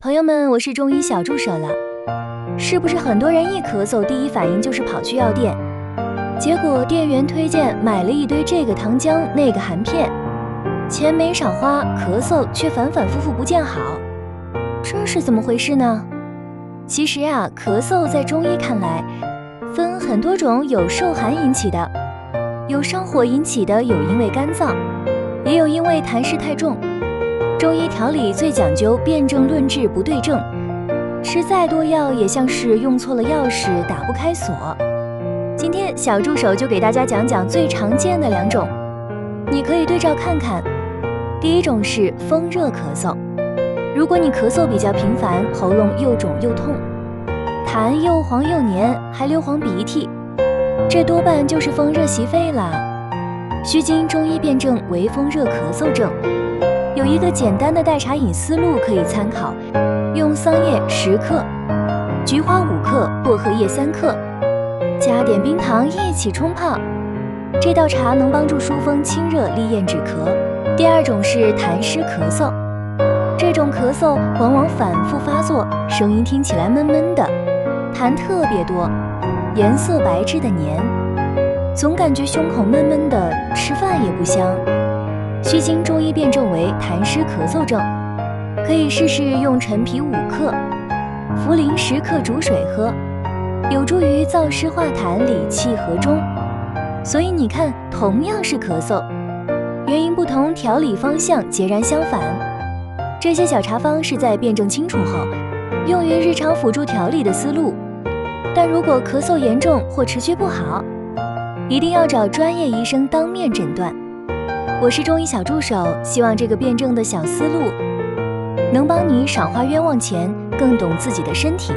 朋友们，我是中医小助手了。是不是很多人一咳嗽，第一反应就是跑去药店，结果店员推荐买了一堆这个糖浆那个含片，钱没少花，咳嗽却反反复复不见好，这是怎么回事呢？其实啊，咳嗽在中医看来分很多种，有受寒引起的，有上火引起的，有因为干燥，也有因为痰湿太重。中医调理最讲究辨证论治不对症，吃再多药也像是用错了钥匙打不开锁。今天小助手就给大家讲讲最常见的两种，你可以对照看看。第一种是风热咳嗽，如果你咳嗽比较频繁，喉咙又肿又痛，痰又黄又黏，还流黄鼻涕，这多半就是风热袭肺了。须经中医辨证为风热咳嗽症，有一个简单的代茶饮思路可以参考，用桑叶10克、菊花5克、薄荷叶3克，加点冰糖一起冲泡。这道茶能帮助疏风清热、利咽止咳。第二种是痰湿咳嗽，这种咳嗽往往反复发作，声音听起来闷闷的，痰特别多，颜色白质的黏，总感觉胸口闷闷的，吃饭也不香。须经中医辨证为痰湿咳嗽症，可以试试用陈皮5克、茯苓10克煮水喝，有助于燥湿化痰、理气和中。所以你看，同样是咳嗽，原因不同，调理方向截然相反。这些小茶方是在辨证清楚后，用于日常辅助调理的思路。但如果咳嗽严重或持续不好，一定要找专业医生当面诊断。我是中医小助手，希望这个辩证的小思路能帮你少花冤枉钱，更懂自己的身体。